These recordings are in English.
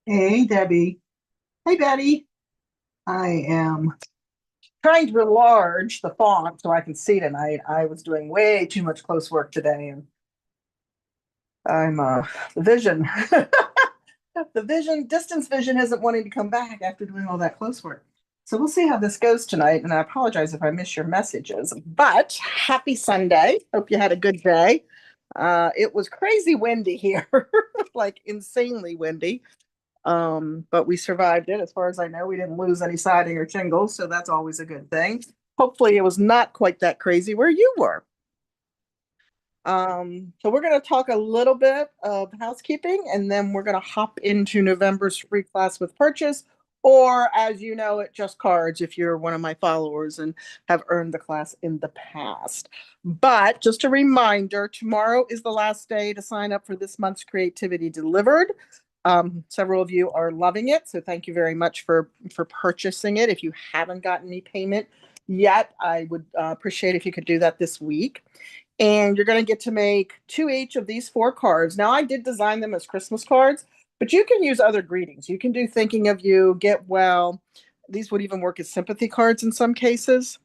Hey, Debbie. Hey, Betty. I am trying to enlarge the font so I can see tonight. I was doing way too much close work today, and I'm the vision, distance vision isn't wanting to come back after doing all that close work. So we'll see how this goes tonight. And I apologize if I miss your messages. But happy Sunday. Hope you had a good day. It was crazy windy here, like insanely windy. But we survived it. As far as I know, we didn't lose any siding or shingles, so that's always a good thing. Hopefully, it was not quite that crazy where you were. So we're going to talk a little bit of housekeeping, and then we're going to hop into November's free class with purchase, or as you know, it just cards if you're one of my followers and have earned the class in the past. But just a reminder, tomorrow is the last day to sign up for this month's Creativity Delivered. Several of you are loving it, so thank you very much for purchasing it. If you haven't gotten any payment yet, I would appreciate if you could do that this week. And you're going to get to make two each of these four cards. Now, I did design them as Christmas cards, but you can use other greetings. You can do thinking of you, get well. These would even work as sympathy cards in some cases.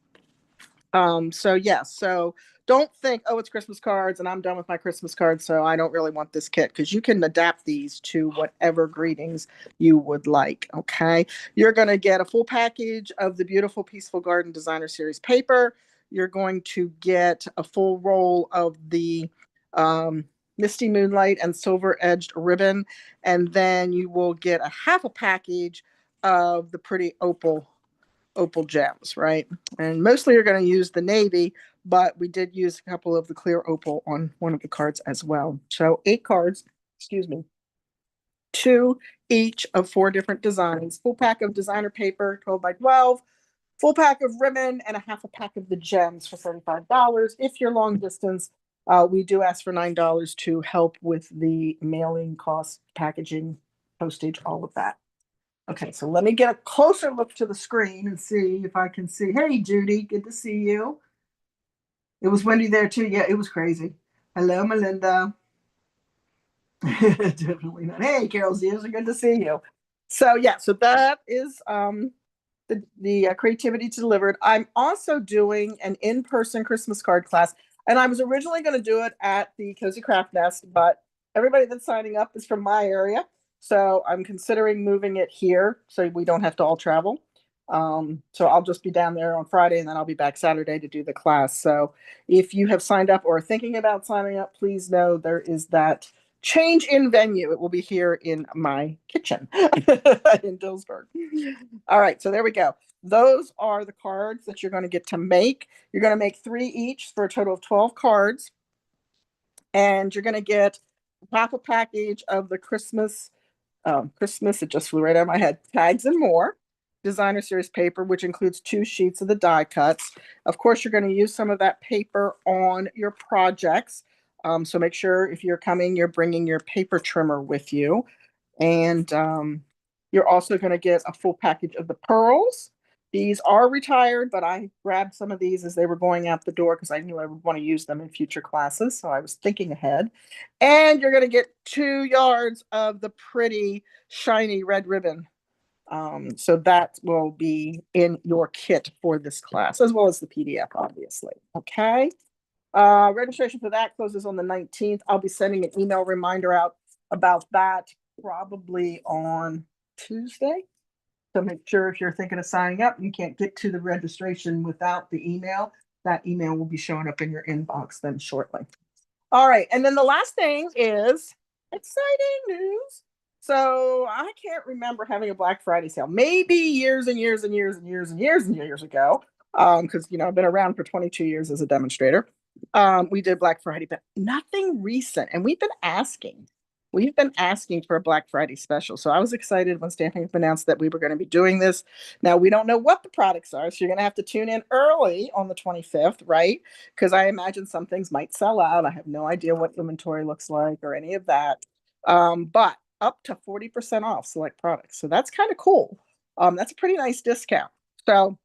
So yes, so don't think, oh, it's Christmas cards and I'm done with my Christmas cards, so I don't really want this kit, because you can adapt these to whatever greetings you would like. Okay. You're going to get a full package of the beautiful Peaceful Garden Designer Series paper. You're going to get a full roll of the Misty Moonlight and Silver Edged ribbon. And then you will get a half a package of the pretty opal gems, right? And mostly you're going to use the navy, but we did use a couple of the clear opal on one of the cards as well. So 8 cards, excuse me, two each of 4 different designs. Full pack of designer paper, 12 by 12, full pack of ribbon, and a half a pack of the gems for $35. If you're long distance, we do ask for $9 to help with the mailing cost, packaging, postage, all of that. Okay, so let me get a closer look to the screen and see if I can see. Hey, Judy, good to see you. It was windy there too. Yeah, it was crazy. Hello, Melinda. Definitely not. Hey, Carol Sears, good to see you. So yeah, so that is the creativity delivered. I'm also doing an in-person Christmas card class, and I was originally going to do it at the Cozy Craft Nest, but everybody that's signing up is from my area, so I'm considering moving it here so we don't have to all travel. So I'll just be down there on Friday, and then I'll be back Saturday to do the class. So if you have signed up or are thinking about signing up, please know there is that change in venue. It will be here in my kitchen in Dillsburg. All right, so there we go. Those are the cards that you're going to get to make. You're going to make 3 each for a total of 12 cards. And you're going to get half a package of the Christmas, it just flew right out of my head, Tags and More designer series paper, which includes 2 sheets of the die cuts. Of course, you're going to use some of that paper on your projects. So make sure if you're coming, you're bringing your paper trimmer with you. And you're also going to get a full package of the pearls. These are retired, but I grabbed some of these as they were going out the door because I knew I would want to use them in future classes. So I was thinking ahead. And you're going to get 2 yards of the pretty shiny red ribbon. So that will be in your kit for this class, as well as the PDF, obviously. Okay. Registration for that closes on the 19th. I'll be sending an email reminder out about that probably on Tuesday. So make sure if you're thinking of signing up, you can't get to the registration without the email. That email will be showing up in your inbox then shortly. All right. And then the last thing is exciting news. So I can't remember having a Black Friday sale. Maybe years and years and years and years and years and years ago. Because I've been around for 22 years as a demonstrator. We did Black Friday, but nothing recent. And we've been asking. We've been asking for a Black Friday special. So I was excited when Stamping Up announced that we were going to be doing this. Now we don't know what the products are, so you're going to have to tune in early on the 25th, right? Because I imagine some things might sell out. I have no idea what inventory looks like or any of that. But up to 40% off select products. So that's kind of cool. That's a pretty nice discount. So,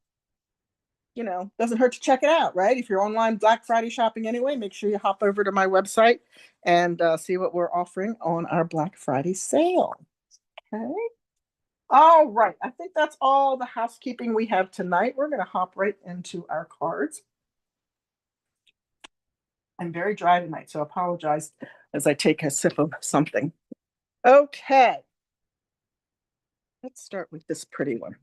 doesn't hurt to check it out, right? If you're online Black Friday shopping anyway, make sure you hop over to my website and see what we're offering on our Black Friday sale. Okay. All right. I think that's all the housekeeping we have tonight. We're going to hop right into our cards. I'm very dry tonight, so apologize as I take a sip of something. Okay. Let's start with this pretty one.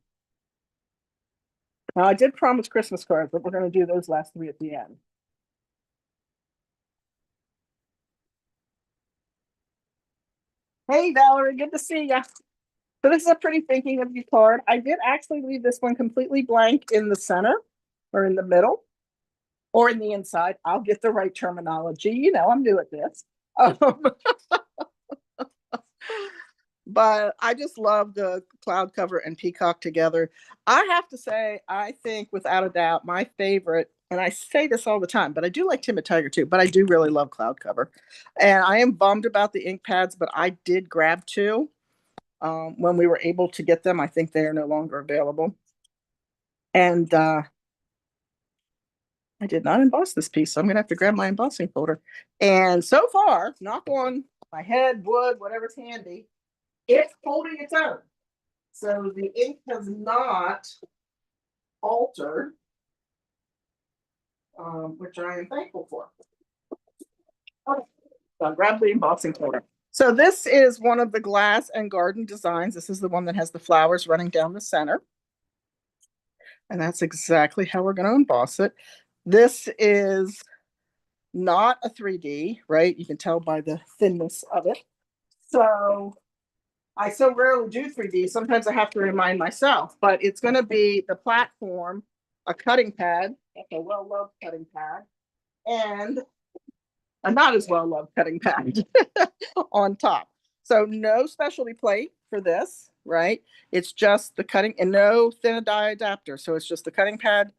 Now, I did promise Christmas cards, but we're going to do those last three at the end. Hey, Valerie, good to see you. So this is a pretty thinking of you card. I did actually leave this one completely blank in the center or in the middle or in the inside. I'll get the right terminology. I'm new at this. But I just love the cloud cover and peacock together. I have to say, I think without a doubt, my favorite, and I say this all the time, but I do like Timid Tiger too, but I do really love cloud cover. And I am bummed about the ink pads, but I did grab two when we were able to get them. I think they are no longer available. And I did not emboss this piece, so I'm going to have to grab my embossing folder. And so far, knock on my head, wood, whatever's handy, it's holding its own. So the ink has not altered, which I am thankful for. Okay, so I'll grab the embossing folder. So this is one of the glass and garden designs. This is the one that has the flowers running down the center. And that's exactly how we're going to emboss it. This is not a 3D, right? You can tell by the thinness of it. So I so rarely do 3D. Sometimes I have to remind myself, but it's going to be the platform, a cutting pad, a well-loved cutting pad, and a not as well-loved cutting pad on top. So no specialty plate for this, right? It's just the cutting and no thin die adapter. So it's just the cutting pad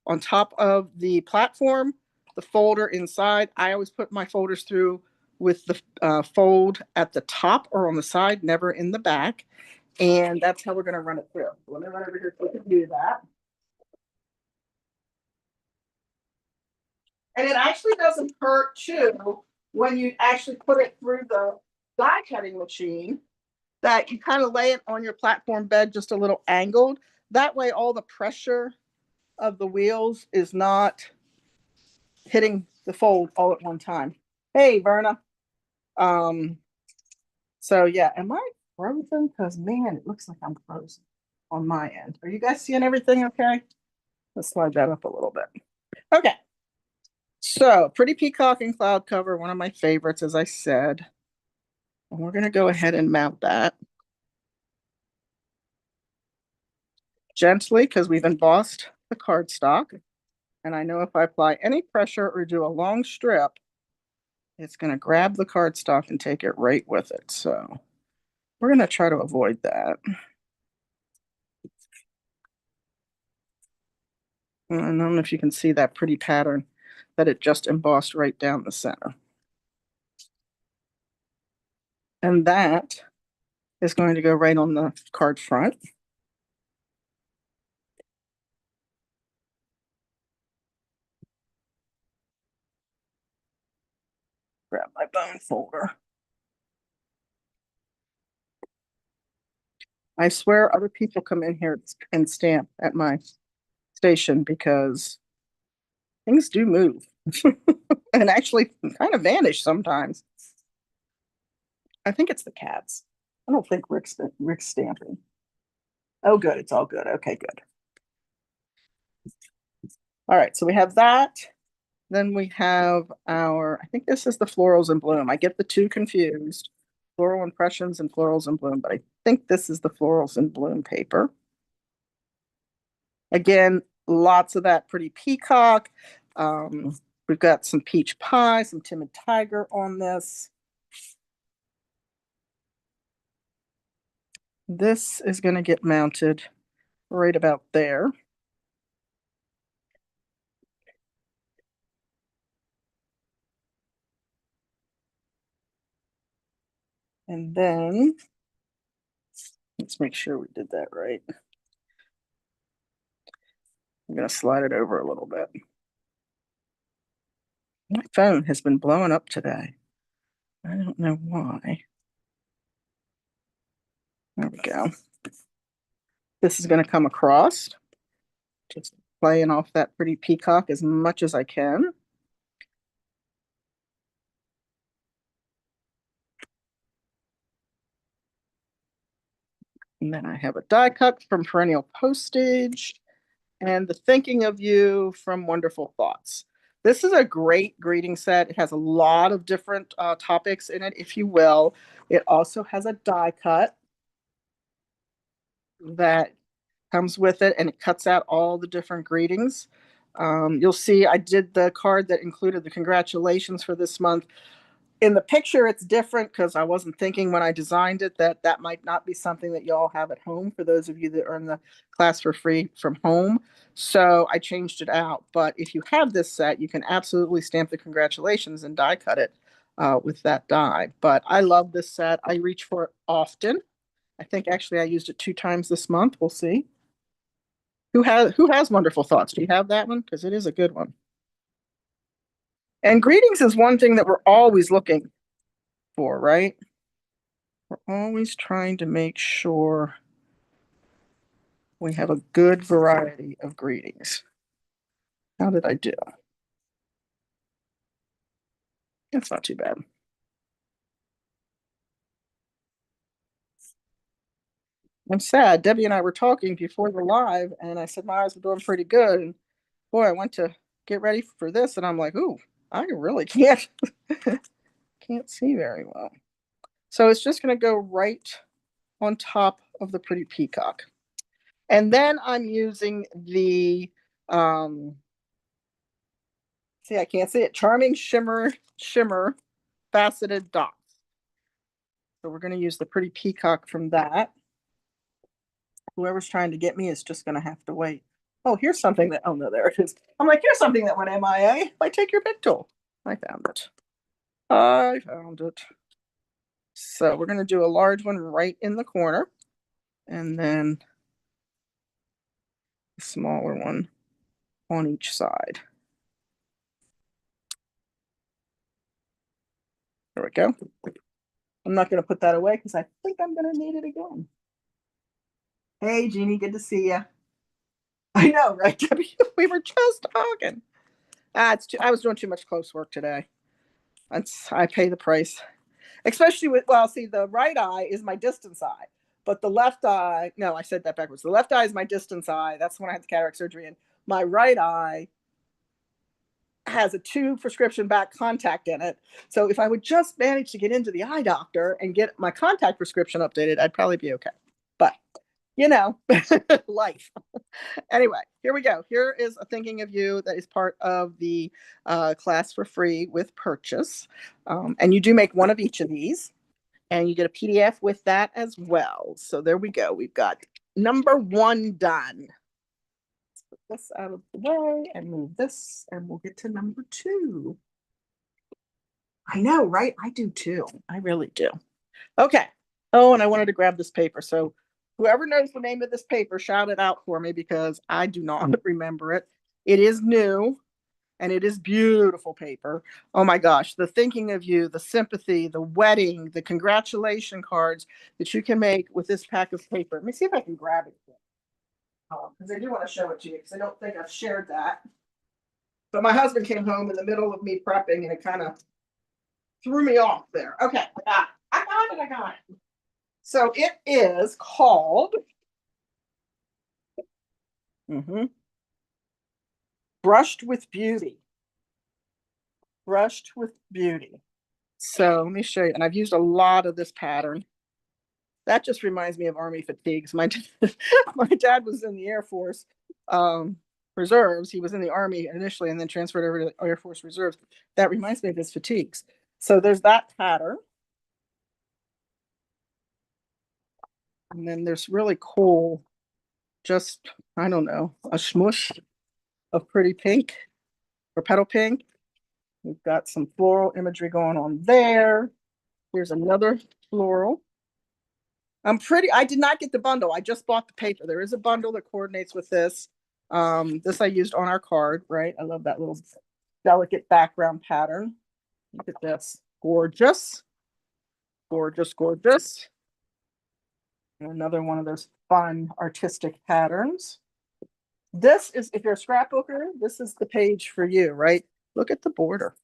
on top of the platform, the folder inside. I always put my folders through with the fold at the top or on the side, never in the back. And that's how we're going to run it through. Let me run over here so we can do that. And it actually doesn't hurt too when you actually put it through the die cutting machine, that you kind of lay it on your platform bed just a little angled. That way all the pressure of the wheels is not hitting the fold all at one time. Hey, Verna. Um, so yeah, am I frozen? Because man, it looks like I'm frozen on my end. Are you guys seeing everything okay? Let's slide that up a little bit. Okay. So Pretty Peacock and Cloud Cover, one of my favorites, as I said. And we're gonna go ahead and mount that gently because we've embossed the cardstock. And I know if I apply any pressure or do a long strip, it's going to grab the cardstock and take it right with it. So we're going to try to avoid that. And I don't know if you can see that pretty pattern that it just embossed right down the center. And that is going to go right on the card front. Grab my bone folder. I swear other people come in here and stamp at my station because things do move and actually kind of vanish sometimes. I think it's the cats. I don't think Rick's stamping. Oh, good. It's all good. Okay, good. All right. So we have that. Then we have I think this is the Florals in Bloom. I get the two confused. Floral Impressions and Florals in Bloom, but I think this is the Florals in Bloom paper. Again, lots of that pretty peacock. We've got some peach pie, some timid tiger on this. This is going to get mounted right about there. And then let's make sure we did that right. I'm going to slide it over a little bit. My phone has been blowing up today. I don't know why. There we go. This is going to come across. Just playing off that pretty peacock as much as I can. And then I have a die cut from Perennial Postage and the Thinking of You from Wonderful Thoughts. This is a great greeting set. It has a lot of different topics in it, if you will. It also has a die cut that comes with it, and it cuts out all the different greetings. You'll see I did the card that included the congratulations for this month. In the picture, it's different because I wasn't thinking when I designed it that that might not be something that y'all have at home for those of you that are in the class for free from home. So I changed it out. But if you have this set, you can absolutely stamp the congratulations and die cut it with that die. But I love this set. I reach for it often. I think actually I used it 2 times this month. We'll see. Who has Wonderful Thoughts? Do you have that one? Because it is a good one. And greetings is one thing that we're always looking for, right? We're always trying to make sure we have a good variety of greetings. How did I do? It's not too bad. I'm sad. Debbie and I were talking before the live, and I said my eyes were doing pretty good. And boy, I went to get ready for this, and I'm like, ooh, I really can't see very well. So it's just going to go right on top of the pretty peacock. And then I'm using the see, I can't see it. Charming Shimmer faceted dots. So we're going to use the pretty peacock from that. Whoever's trying to get me is just going to have to wait. Oh, here's something that, oh no, there it is. I'm like, here's something that went MIA. I take your big tool. I found it. I found it. So we're going to do a large one right in the corner. And then a smaller one on each side. There we go. I'm not going to put that away because I think I'm going to need it again. Hey, Jeannie, good to see you. I know, right, Debbie? We were just talking. I was doing too much close work today. I pay the price, especially with, well, see, the right eye is my distance eye, but the left eye, no, I said that backwards. The left eye is my distance eye. That's when I had the cataract surgery. And my right eye has a 2 prescription back contact in it. So if I would just manage to get into the eye doctor and get my contact prescription updated, I'd probably be okay. But, you know, life. Anyway, here we go. Here is a Thinking of You that is part of the class for free with purchase. And you do make one of each of these, and you get a PDF with that as well. So there we go. We've got number 1 done. Let's put this out of the way and move this, and we'll get to number 2. I know, right? I do too. I really do. Okay. Oh, and I wanted to grab this paper. So whoever knows the name of this paper, shout it out for me because I do not remember it. It is new and it is beautiful paper. Oh my gosh, the Thinking of You, the sympathy, the wedding, the congratulation cards that you can make with this pack of paper. Let me see if I can grab it because I do want to show it to you because I don't think I've shared that. But my husband came home in the middle of me prepping and it kind of threw me off there. Okay, I got it. So it is called Brushed with Beauty. Brushed with Beauty. So let me show you. And I've used a lot of this pattern. That just reminds me of Army fatigues. My dad was in the Air Force Reserves. He was in the Army initially and then transferred over to the Air Force Reserves. That reminds me of his fatigues. So there's that pattern. And then there's really cool, just, I don't know, a smush of pretty pink or petal pink. We've got some floral imagery going on there. Here's another floral. I did not get the bundle. I just bought the paper. There is a bundle that coordinates with this. This I used on our card, right? I love that little delicate background pattern. Look at this. Gorgeous. Gorgeous, gorgeous. And another one of those fun artistic patterns. This is, if you're a scrapbooker, this is the page for you, right? Look at the border.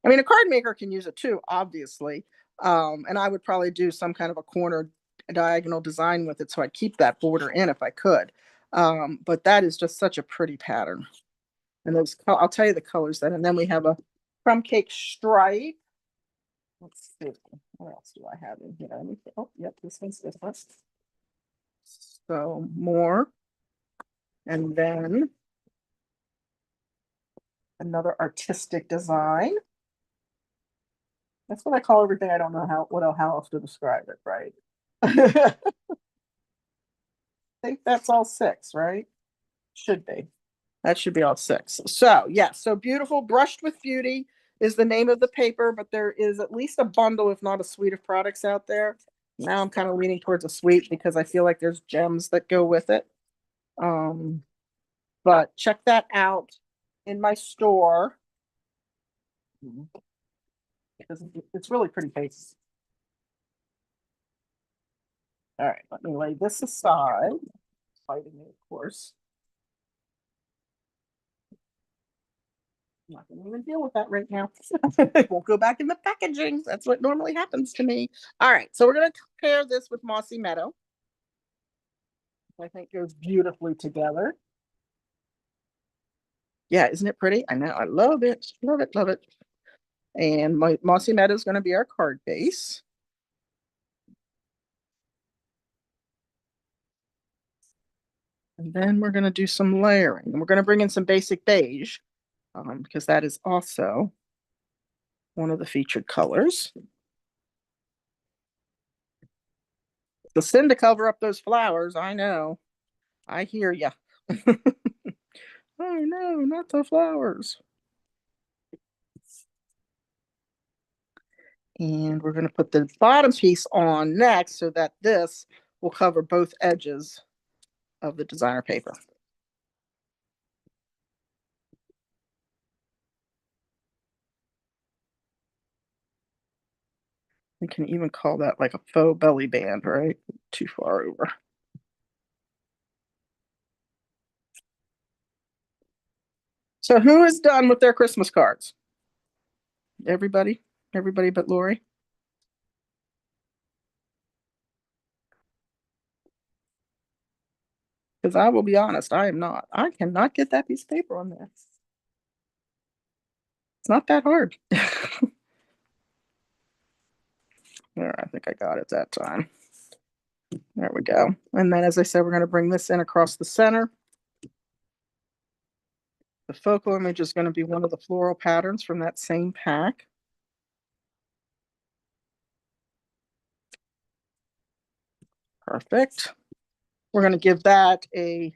I mean, a card maker can use it too, obviously. And I would probably do some kind of a corner diagonal design with it so I'd keep that border in if I could. But that is just such a pretty pattern. And those, I'll tell you the colors then. And then we have a crumb cake stripe. Let's see. What else do I have in here? Oh, yep, this one's different. So more. And then another artistic design. That's what I call everything. I don't know how else to describe it, right? I think that's all six, right? Should be. That should be all six. So, yeah, so Beautiful Brushed with Beauty is the name of the paper, but there is at least a bundle, if not a suite of products out there. Now I'm kind of leaning towards a suite because I feel like there's gems that go with it. But check that out in my store because it's really pretty paper. All right, let me lay this aside. Fighting me, of course. I'm not going to even deal with that right now. It won't go back in the packaging. That's what normally happens to me. All right, so we're going to pair this with Mossy Meadow. I think goes beautifully together. Yeah, isn't it pretty? I know. I love it. Love it. Love it. And my Mossy Meadow is going to be our card base. And then we're going to do some layering. And we're going to bring in some basic beige because that is also one of the featured colors. The sin to cover up those flowers. I know. I hear you. Oh no, not the flowers. And we're going to put the bottom piece on next so that this will cover both edges of the designer paper. We can even call that like a faux belly band, right? Too far over. So who is done with their Christmas cards? Everybody? Everybody but Lori? Because I will be honest, I am not. I cannot get that piece of paper on there. It's not that hard. There, I think I got it that time. There we go. And then, as I said, we're going to bring this in across the center. The focal image is going to be one of the floral patterns from that same pack. Perfect. We're going to give that a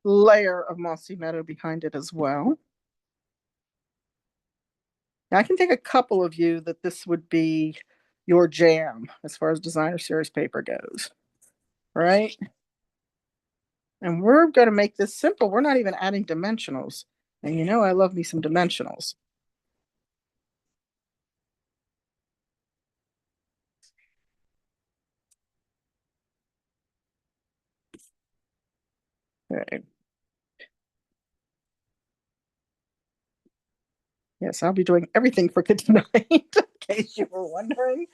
layer of Mossy Meadow behind it as well. Now, I can think a couple of you that this would be your jam as far as designer series paper goes, right? And we're going to make this simple. We're not even adding dimensionals. And you know I love me some dimensionals. Okay. Yes, I'll be doing everything for good tonight, in case you were wondering.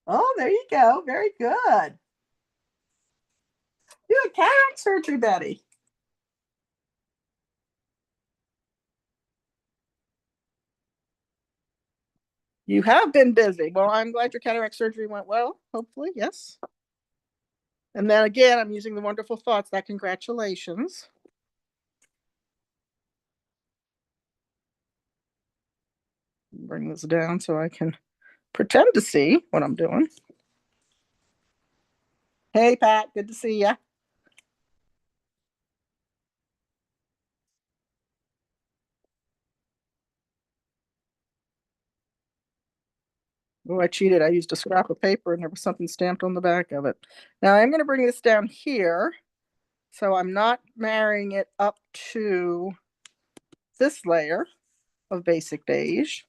Oh, there you go. Very good. You had cataract surgery, Betty. You have been busy. Well, I'm glad your cataract surgery went well. Hopefully, yes. And then again, I'm using the wonderful thoughts that congratulations. Bring this down so I can pretend to see what I'm doing. Hey, Pat, good to see you. Oh, I cheated. I used a scrap of paper and there was something stamped on the back of it. Now I'm going to bring this down here. So I'm not marrying it up to this layer of basic beige.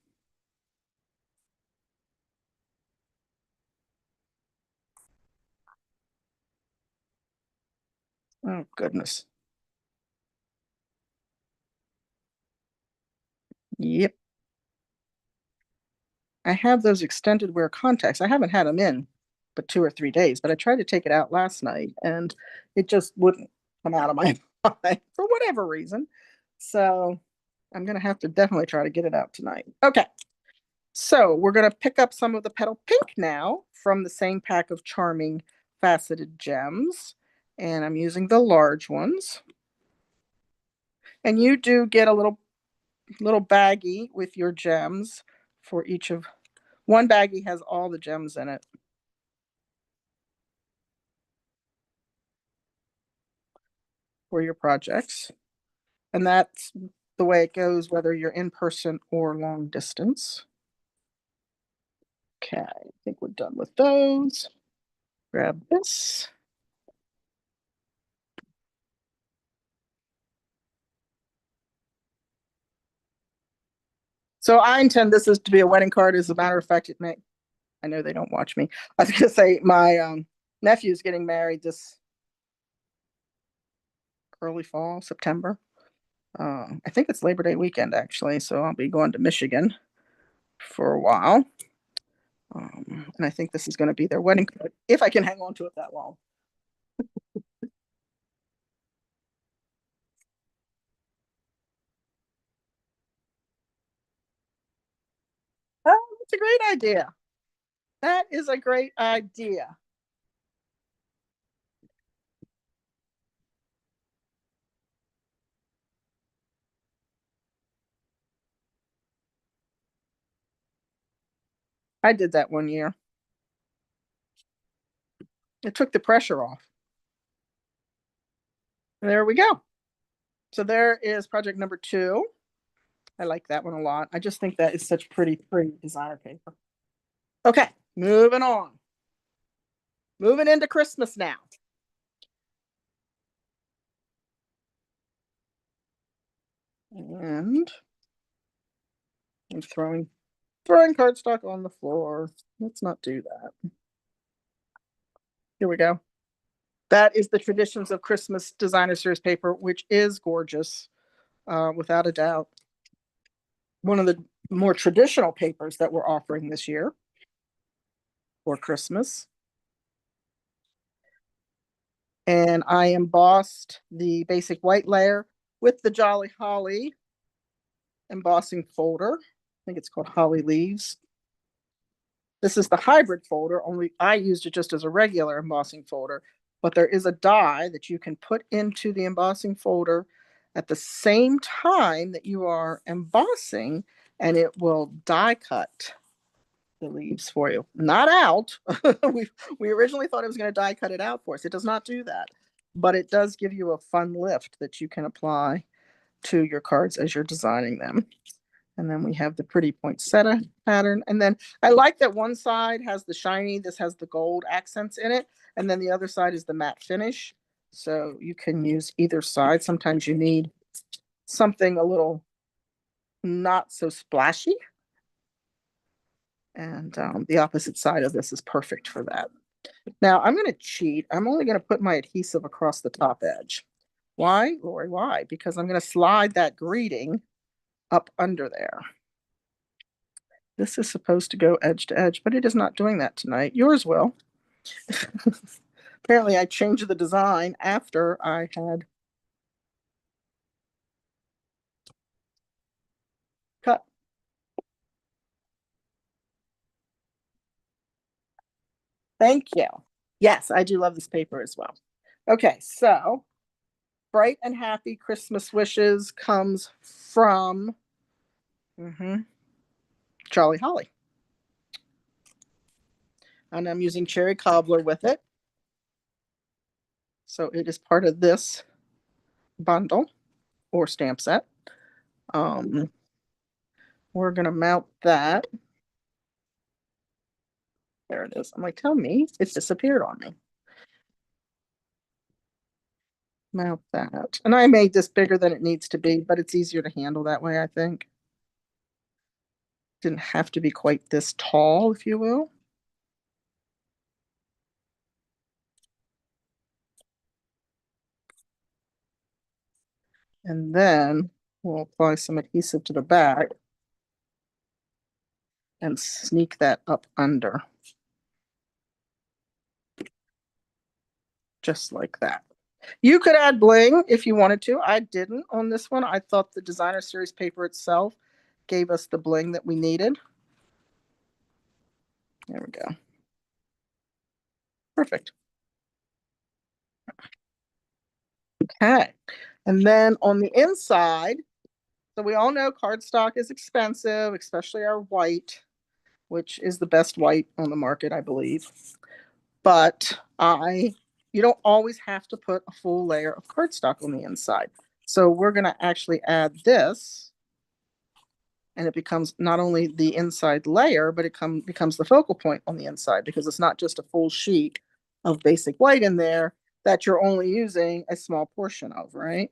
Oh, goodness. Yep. I have those extended wear contacts. I haven't had them in but 2 or 3 days, but I tried to take it out last night and it just wouldn't come out of my eye for whatever reason. So I'm going to have to definitely try to get it out tonight. Okay. So we're going to pick up some of the petal pink now from the same pack of charming faceted gems. And I'm using the large ones. And you do get a little baggie with your gems for each of one baggie has all the gems in it for your projects. And that's the way it goes whether you're in person or long distance. Okay, I think we're done with those. Grab this. So I intend this is to be a wedding card. As a matter of fact, it may. I know they don't watch me. I was going to say my nephew's getting married this early fall, September. I think it's Labor Day weekend actually, so I'll be going to Michigan for a while. And I think this is going to be their wedding card if I can hang on to it that long. Oh, that's a great idea. That is a great idea. I did that one year. It took the pressure off. There we go. So there is project number 2. I like that one a lot. I just think that is such pretty designer paper. Okay, moving on. Moving into Christmas now. And I'm throwing cardstock on the floor. Let's not do that. Here we go. That is the Traditions of Christmas Designer Series paper, which is gorgeous, without a doubt. One of the more traditional papers that we're offering this year for Christmas. And I embossed the basic white layer with the Jolly Holly embossing folder. I think it's called Holly Leaves. This is the hybrid folder, only I used it just as a regular embossing folder, but there is a die that you can put into the embossing folder at the same time that you are embossing, and it will die cut the leaves for you. Not out. we originally thought it was going to die cut it out for us. It does not do that, but it does give you a fun lift that you can apply to your cards as you're designing them. And then we have the pretty poinsettia pattern. And then I like that one side has the shiny, this has the gold accents in it. And then the other side is the matte finish. So you can use either side. Sometimes you need something a little not so splashy. And the opposite side of this is perfect for that. Now I'm going to cheat. I'm only going to put my adhesive across the top edge. Why, Lori? Why? Because I'm going to slide that greeting up under there. This is supposed to go edge to edge, but it is not doing that tonight. Yours will. Apparently, I changed the design after I had cut. Thank you. Yes, I do love this paper as well. Okay, so Bright and Happy Christmas Wishes comes from Charlie Holly. And I'm using Cherry Cobbler with it. So it is part of this bundle or stamp set. We're going to mount that. There it is. I'm like, tell me, it's disappeared on me. Mount that. And I made this bigger than it needs to be, but it's easier to handle that way, I think. Didn't have to be quite this tall, if you will. And then we'll apply some adhesive to the back and sneak that up under. Just like that. You could add bling if you wanted to. I didn't on this one. I thought the designer series paper itself gave us the bling that we needed. There we go. Perfect. Okay. And then on the inside, so we all know cardstock is expensive, especially our white, which is the best white on the market, I believe. But you don't always have to put a full layer of cardstock on the inside. So we're going to actually add this, and it becomes not only the inside layer, but it becomes the focal point on the inside, because it's not just a full sheet of basic white in there that you're only using a small portion of, right?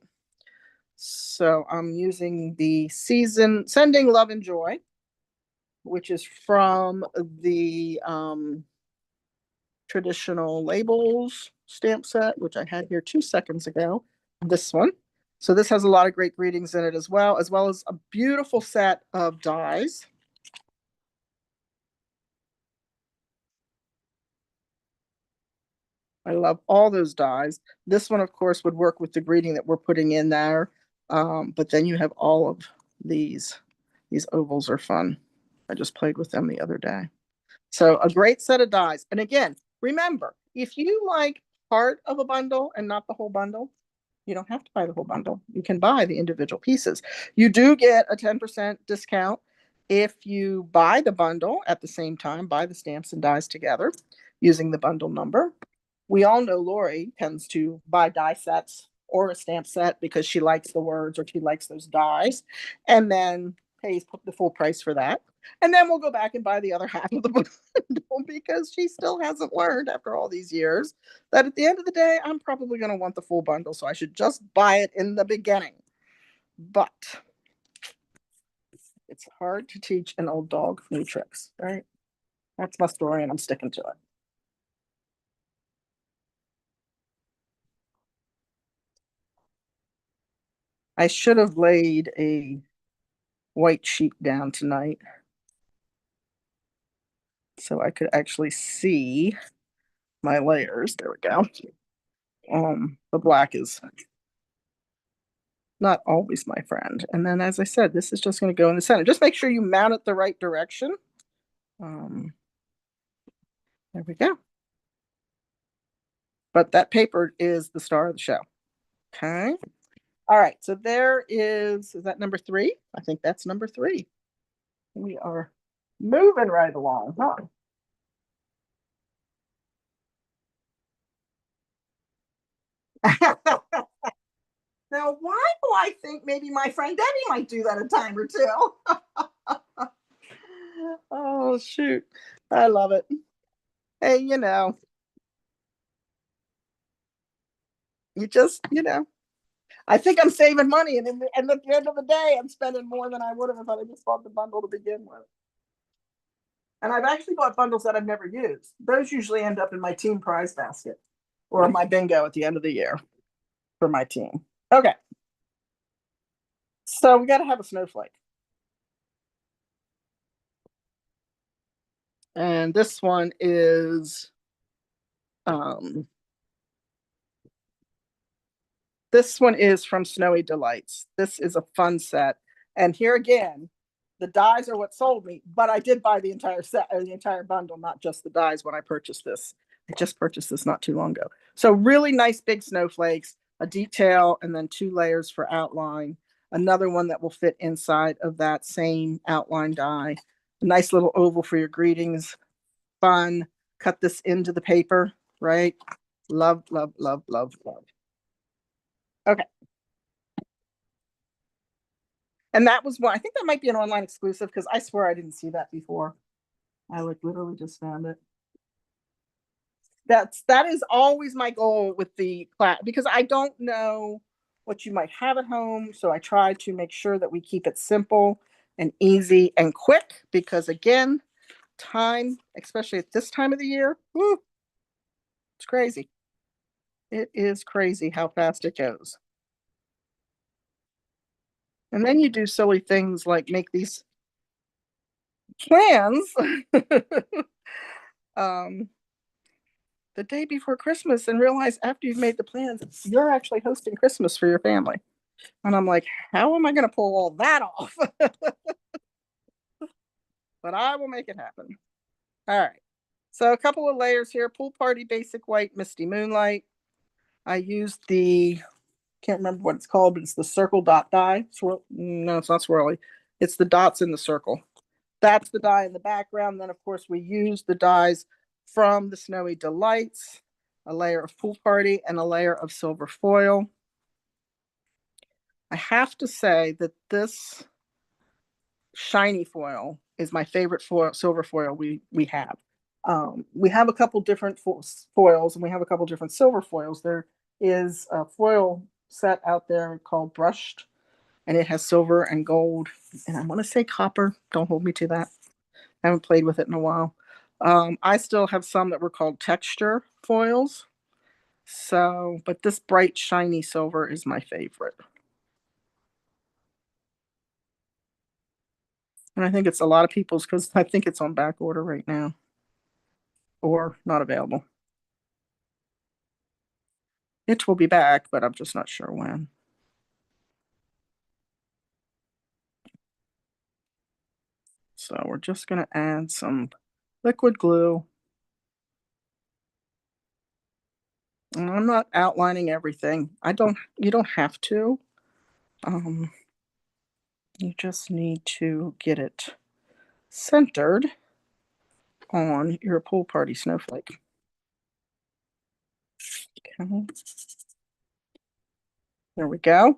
So I'm using the Sending Love and Joy, which is from the traditional labels stamp set, which I had here 2 seconds ago. This one. So this has a lot of great greetings in it as well as a beautiful set of dies. I love all those dies. This one, of course, would work with the greeting that we're putting in there. But then you have all of these. These ovals are fun. I just played with them the other day. So a great set of dies. And again, remember, if you like part of a bundle and not the whole bundle, you don't have to buy the whole bundle. You can buy the individual pieces. You do get a 10% discount if you buy the bundle at the same time, buy the stamps and dies together using the bundle number. We all know Lori tends to buy die sets or a stamp set because she likes the words or she likes those dies, and then pays the full price for that. And then we'll go back and buy the other half of the bundle because she still hasn't learned after all these years that at the end of the day, I'm probably going to want the full bundle. So I should just buy it in the beginning. But it's hard to teach an old dog new tricks, right? That's my story, and I'm sticking to it. I should have laid a white sheet down tonight so I could actually see my layers. There we go. The black is not always my friend. And then, as I said, this is just going to go in the center. Just make sure you mount it the right direction. There we go. But that paper is the star of the show. Okay. All right. So there is that number 3? I think that's number 3. We are moving right along, huh? Now, why do I think maybe my friend Debbie might do that a time or two? Oh, shoot. I love it. Hey, I think I'm saving money. And at the end of the day, I'm spending more than I would have if I just bought the bundle to begin with. And I've actually bought bundles that I've never used. Those usually end up in my team prize basket or my bingo at the end of the year for my team. Okay. So we got to have a snowflake. And this one is um, from Snowy Delights. This is a fun set. And here again, The dies are what sold me, but I did buy the entire set or the entire bundle, not just the dies when I purchased this. I just purchased this not too long ago. So really nice big snowflakes, a detail, and then 2 layers for outline. Another one that will fit inside of that same outline die. A nice little oval for your greetings. Fun. Cut this into the paper, right? Love, love, love, love, love. Okay. And that was one. I think that might be an online exclusive because I swear I didn't see that before. I like literally just found it. That is always my goal with the class because I don't know what you might have at home. So I try to make sure that we keep it simple and easy and quick because again, time, especially at this time of the year, woo, it's crazy. It is crazy how fast it goes. And then you do silly things like make these plans um, the day before Christmas and realize after you've made the plans, you're actually hosting Christmas for your family. And I'm like, how am I going to pull all that off? But I will make it happen. All right. So a couple of layers here. Pool Party Basic White Misty Moonlight. I used the, can't remember what it's called, but it's the circle dot die. No, it's not swirly. It's the dots in the circle. That's the die in the background. Then, of course, we use the dies from the Snowy Delights, a layer of Pool Party, and a layer of silver foil. I have to say that this shiny foil is my favorite foil, silver foil we have. We have a couple different foils and we have a couple different silver foils. There is a foil set out there called Brushed, and it has silver and gold, and I want to say copper. Don't hold me to that. I haven't played with it in a while. I still have some that were called texture foils. So, but this bright, shiny silver is my favorite. And I think it's a lot of people's because I think it's on back order right now or not available. It will be back, but I'm just not sure when. So we're just going to add some liquid glue. And I'm not outlining everything. You don't have to. Um, you just need to get it centered on your pool party snowflake. Okay. There we go.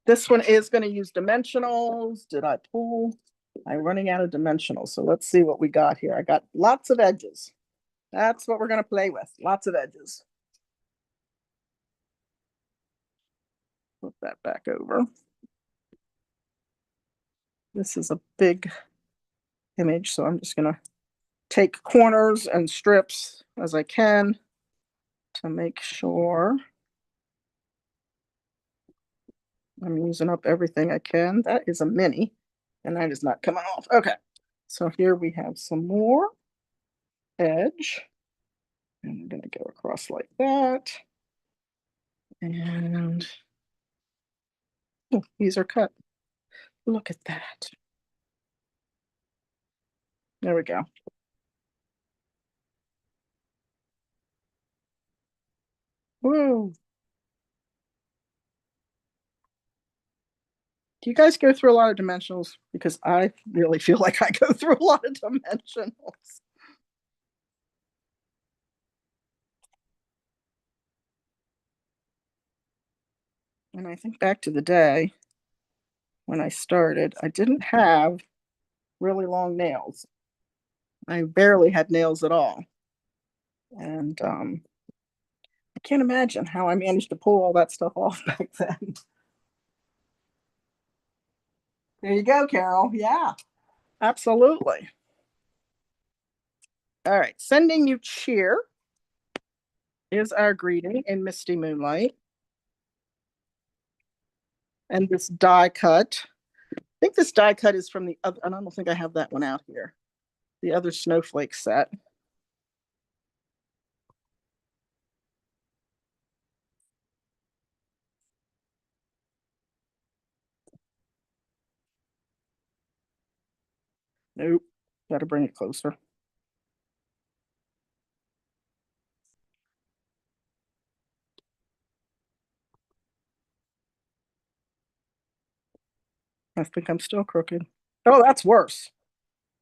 This one is going to use dimensionals. Did I pull? I'm running out of dimensionals. So let's see what we got here. I got lots of edges. That's what we're going to play with. Lots of edges. Flip that back over. This is a big image, so I'm just going to take corners and strips as I can to make sure I'm using up everything I can. That is a mini, and that is not coming off. Okay, so here we have some more edge, and I'm going to go across like that. And oh, these are cut. Look at that. There we go. Whoa. Do you guys go through a lot of dimensionals? Because I really feel like I go through a lot of dimensionals. And I think back to the day when I started, I didn't have really long nails. I barely had nails at all. And I can't imagine how I managed to pull all that stuff off back then. There you go, Carol. Yeah, absolutely. All right. Sending you cheer is our greeting in Misty Moonlight. And this die cut. I think this die cut is from the other, I don't think I have that one out here. The other snowflake set. Nope. Gotta bring it closer. I think I'm still crooked. Oh, that's worse.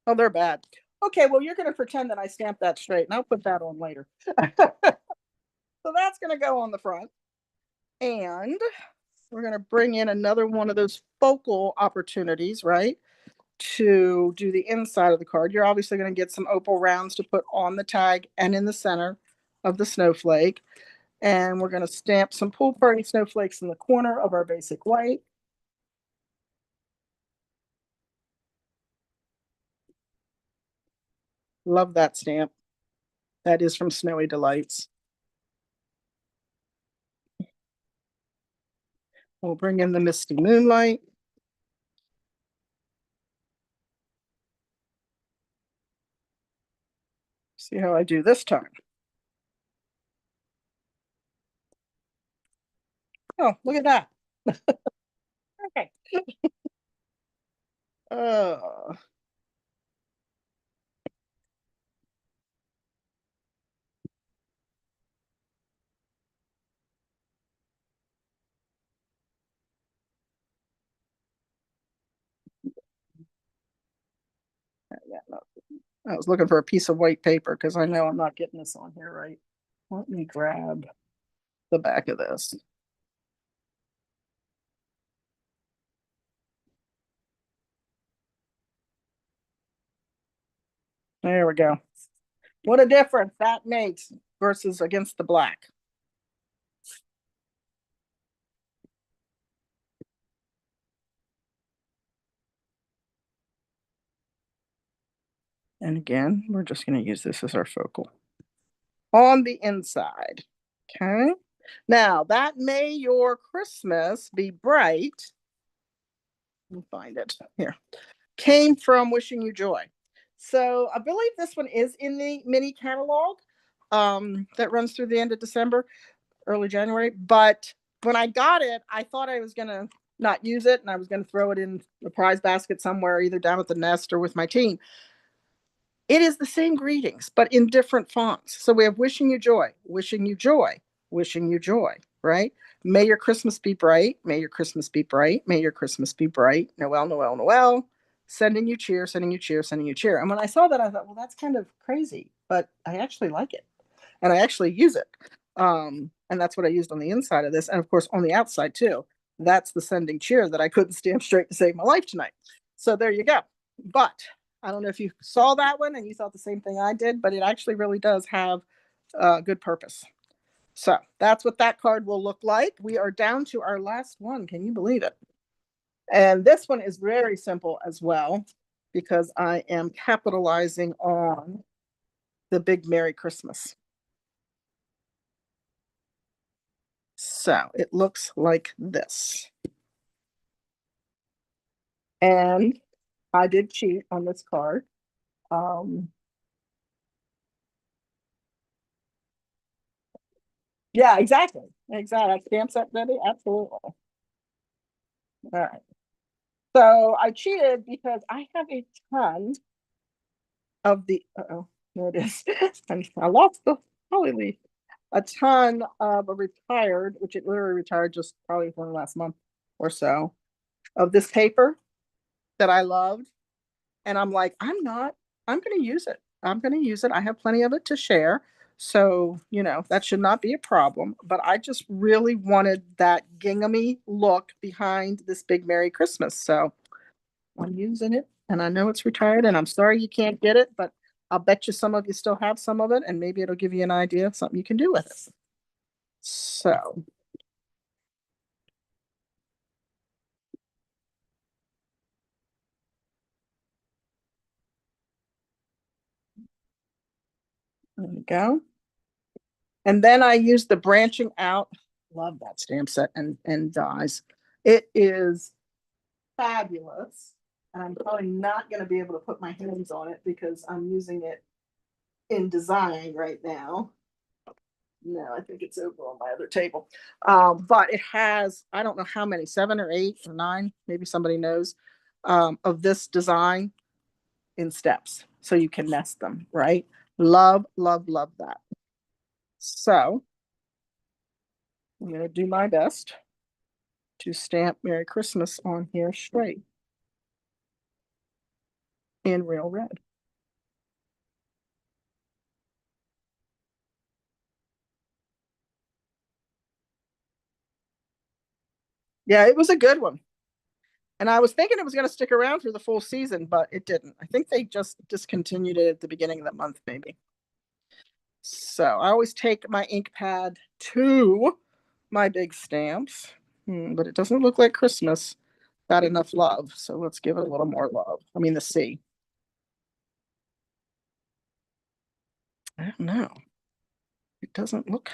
Oh, they're bad. Okay, well, you're gonna pretend that I stamped that straight, and I'll put that on later. So that's gonna go on the front. And we're gonna bring in another one of those focal opportunities, right? To do the inside of the card. You're obviously gonna get some opal rounds to put on the tag and in the center of the snowflake. And we're gonna stamp some pool party snowflakes in the corner of our basic white. Love that stamp. That is from Snowy Delights. We'll bring in the Misty Moonlight. See how I do this time. Oh, look at that. Okay. Uh, yeah, no. I was looking for a piece of white paper because I know I'm not getting this on here right. Let me grab the back of this. There we go. What a difference that makes versus against the black. And again, we're just going to use this as our focal on the inside. Okay. Now, that may your Christmas be bright. Let me find it here. Came from Wishing You Joy. So I believe this one is in the mini catalog that runs through the end of December, early January. But when I got it, I thought I was going to not use it and I was going to throw it in the prize basket somewhere, either down at the nest or with my team. It is the same greetings, but in different fonts. So we have wishing you joy, wishing you joy, wishing you joy, right? May your Christmas be bright. May your Christmas be bright. May your Christmas be bright. Noel, Noel, Noel. Sending you cheer, sending you cheer, sending you cheer. And when I saw that, I thought, well, that's kind of crazy, but I actually like it. And I actually use it. And that's what I used on the inside of this. And of course, on the outside too. That's the sending cheer that I couldn't stamp straight to save my life tonight. So there you go. But I don't know if you saw that one and you thought the same thing I did, but it actually really does have a good purpose. So that's what that card will look like. We are down to our last one. Can you believe it? And this one is very simple as well because I am capitalizing on the big Merry Christmas. So it looks like this. And I did cheat on this card. Um, yeah, exactly. Exactly. Stamp set ready? Absolutely. All right. So I cheated because I have a ton of the, oh, there it is. I lost the holy leaf. A ton of a retired, which it literally retired just probably within the last month or so, of this paper that I loved. And I'm like, I'm going to use it. I'm going to use it. I have plenty of it to share. So, that should not be a problem. But I just really wanted that ginghamy look behind this big Merry Christmas. So I'm using it and I know it's retired and I'm sorry you can't get it, but I'll bet you some of you still have some of it and maybe it'll give you an idea of something you can do with it. So there we go. And then I use the branching out. Love that stamp set and dies. It is fabulous. And I'm probably not going to be able to put my hands on it because I'm using it in design right now. No, I think it's over on my other table. But it has, I don't know how many, 7 or 8 or 9, maybe somebody knows, of this design. in steps so you can nest them, right? Love, love, love that. So I'm going to do my best to stamp Merry Christmas on here straight in real red. Yeah, it was a good one. And I was thinking it was going to stick around through the full season, but it didn't. I think they just discontinued it at the beginning of the month, maybe. So I always take my ink pad to my big stamps, but it doesn't look like Christmas got enough love. So let's give it a little more love. I mean, the C. I don't know. It doesn't look.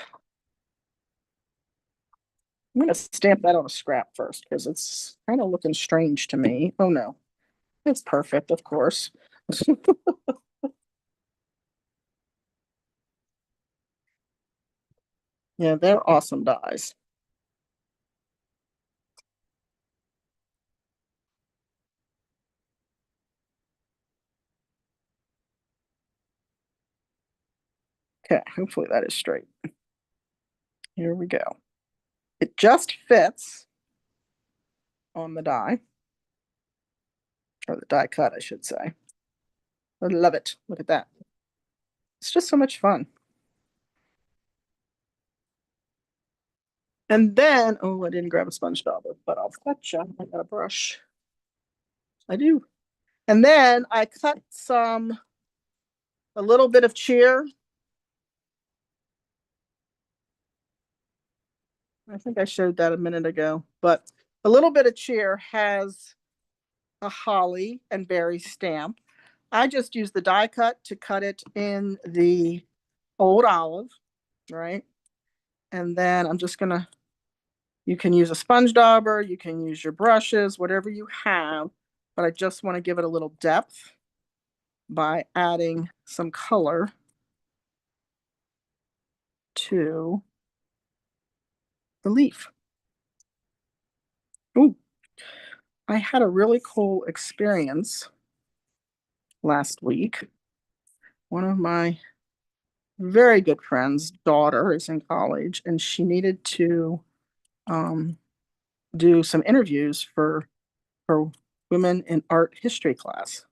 I'm going to stamp that on a scrap first because it's kind of looking strange to me. Oh no, it's perfect, of course. Yeah, they're awesome dies. Okay, hopefully that is straight. Here we go. It just fits on the die, or the die cut, I should say. I love it. Look at that. It's just so much fun. And then, oh, I didn't grab a sponge dauber, but I'll cut you. I got a brush. I do. And then I cut a little bit of cheer. I think I showed that a minute ago, but a little bit of cheer has a holly and berry stamp. I just use the die cut to cut it in the old olive, right? And then I'm just gonna, you can use a sponge dauber, you can use your brushes, whatever you have, but I just want to give it a little depth by adding some color to the leaf. Ooh, I had a really cool experience last week. One of my very good friend's daughter is in college, and she needed to um, do some interviews for her women in art history class.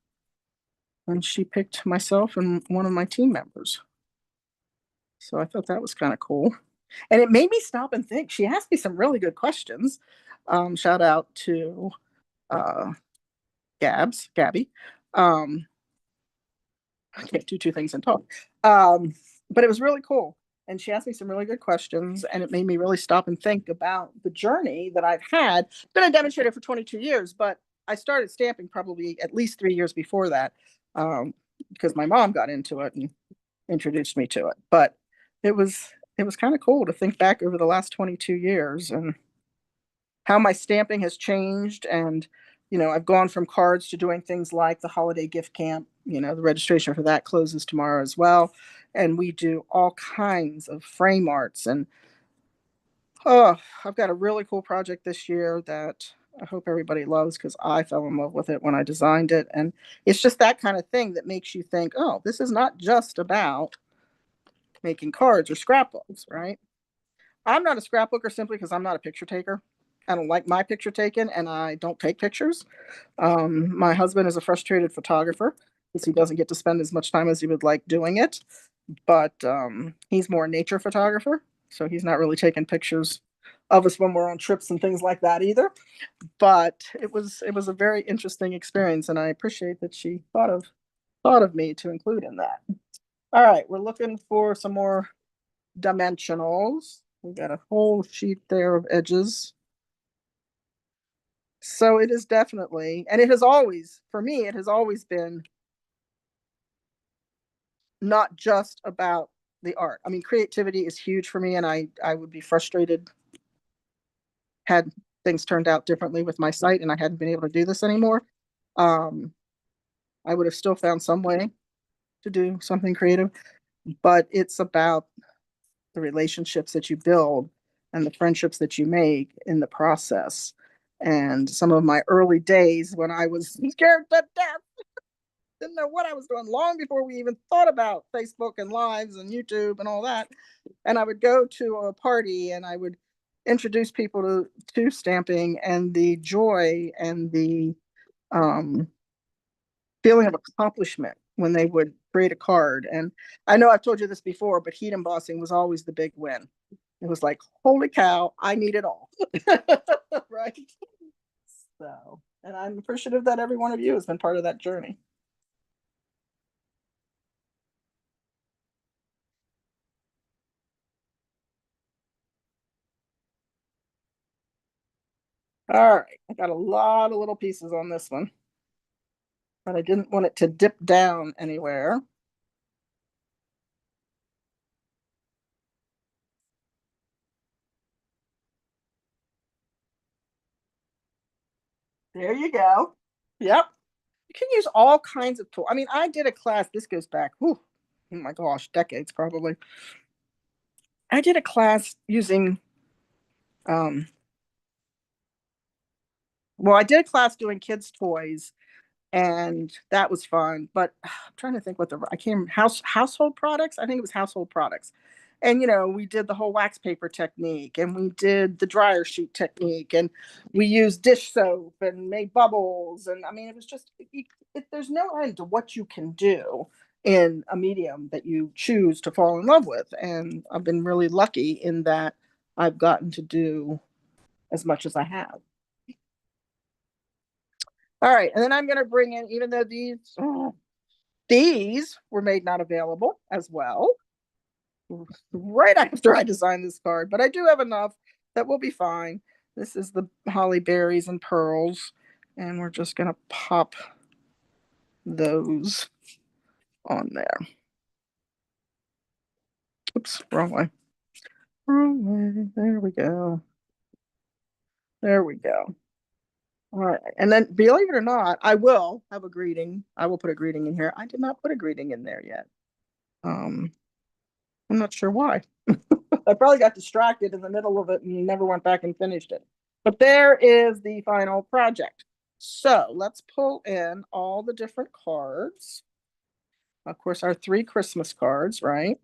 And she picked myself and one of my team members. So I thought that was kind of cool. And it made me stop and think. She asked me some really good questions. Shout out to uh, Gabby. Um, I can't do two things and talk. But it was really cool. And she asked me some really good questions, and it made me really stop and think about the journey that I've had. Been a demonstrator for 22 years, but I started stamping probably at least 3 years before that, because my mom got into it and introduced me to it. But it was it was kind of cool to think back over the last 22 years and how my stamping has changed. And I've gone from cards to doing things like the holiday gift camp. The registration for that closes tomorrow as well, and we do all kinds of frame arts. And oh, I've got a really cool project this year that I hope everybody loves, because I fell in love with it when I designed it. And it's just that kind of thing that makes you think, oh, this is not just about making cards or scrapbooks, right? I'm not a scrapbooker simply because I'm not a picture taker. I don't like my picture taken, and I don't take pictures. My husband is a frustrated photographer because he doesn't get to spend as much time as he would like doing it. But he's more a nature photographer, so he's not really taking pictures of us when we're on trips and things like that either. But it was a very interesting experience, and I appreciate that she thought of me to include in that. All right, we're looking for some more dimensionals. We got a whole sheet there of edges. So it is definitely, and it has always, for me, it has always been not just about the art. I mean, creativity is huge for me, and I would be frustrated had things turned out differently with my site and I hadn't been able to do this anymore. Um, I would have still found some way to do something creative, but it's about the relationships that you build and the friendships that you make in the process. And some of my early days when I was scared to death didn't know what I was doing long before we even thought about Facebook and lives and YouTube and all that. And I would go to a party and I would introduce people to stamping, and the joy and the um, feeling of accomplishment when they would create a card. And I know I've told you this before, but heat embossing was always the big win. It was like, holy cow, I need it all. Right. So, and I'm appreciative that every one of you has been part of that journey. All right. I got a lot of little pieces on this one, but I didn't want it to dip down anywhere. There you go. Yep. You can use all kinds of tools. I mean, I did a class, this goes back, whew, oh my gosh, decades probably. I did a class using, um, well, I did a class doing kids' toys, and that was fun. But I'm trying to think what I came household products. I think it was household products, and we did the whole wax paper technique, and we did the dryer sheet technique, and we used dish soap and made bubbles, and I mean it was just there's no end to what you can do in a medium that you choose to fall in love with, and I've been really lucky in that I've gotten to do as much as I have. All right, and then I'm going to bring in, even though these were made not available as well, right after I designed this card, but I do have enough that will be fine. This is the holly berries and pearls, and we're just going to pop those on there. Oops, wrong way. Wrong way. There we go. There we go. All right, and then believe it or not, I will have a greeting. I will put a greeting in here. I did not put a greeting in there yet. Um, I'm not sure why. I probably got distracted in the middle of it and never went back and finished it. But there is the final project. So let's pull in all the different cards. Of course, our 3 Christmas cards, right?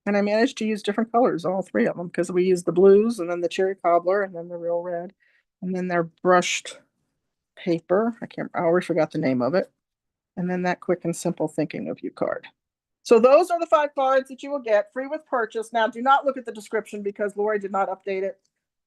And I managed to use different colors, all 3 of them, because we used the blues and then the cherry cobbler and then the real red. And then their brushed paper. I already forgot the name of it. And then that quick and simple thinking of you card. So those are the 5 cards that you will get free with purchase. Now, do not look at the description because Lori did not update it.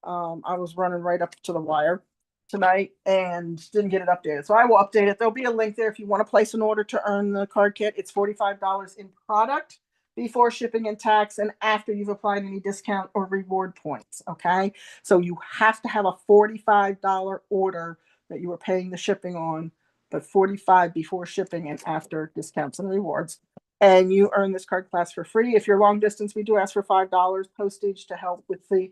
I was running right up to the wire tonight and didn't get it updated. So I will update it. There'll be a link there if you want to place an order to earn the card kit. It's $45 in product before shipping and tax and after you've applied any discount or reward points. Okay. So you have to have a $45 order that you were paying the shipping on, but 45 before shipping and after discounts and rewards. And you earn this card class for free. If you're long distance, we do ask for $5 postage to help with the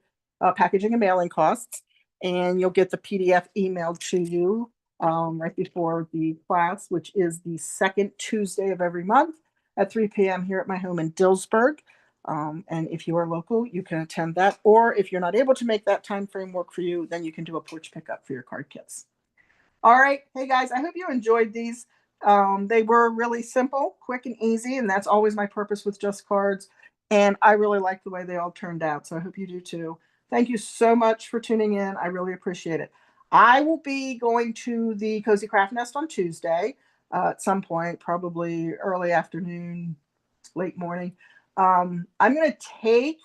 packaging and mailing costs. And you'll get the PDF emailed to you right before the class, which is the second Tuesday of every month at 3 p.m. here at my home in Dillsburg. And if you are local, you can attend that. Or if you're not able to make that time frame work for you, then you can do a porch pickup for your card kits. All right. Hey, guys, I hope you enjoyed these. They were really simple, quick, and easy. And that's always my purpose with Just Cards. And I really like the way they all turned out. So I hope you do too. Thank you so much for tuning in. I really appreciate it. I will be going to the Cozy Craft Nest on Tuesday at some point, probably early afternoon, late morning. I'm going to take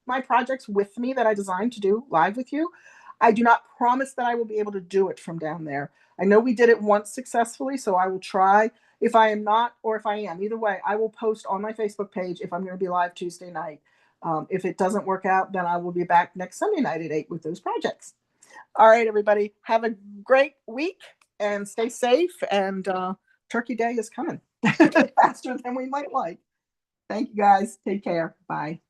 my projects with me that I designed to do live with you. I do not promise that I will be able to do it from down there. I know we did it once successfully, so I will try. If I am not, or if I am, either way, I will post on my Facebook page if I'm going to be live Tuesday night. If it doesn't work out, then I will be back next Sunday night at 8 with those projects. All right, everybody, have a great week and stay safe. And Turkey Day is coming faster than we might like. Thank you, guys. Take care. Bye.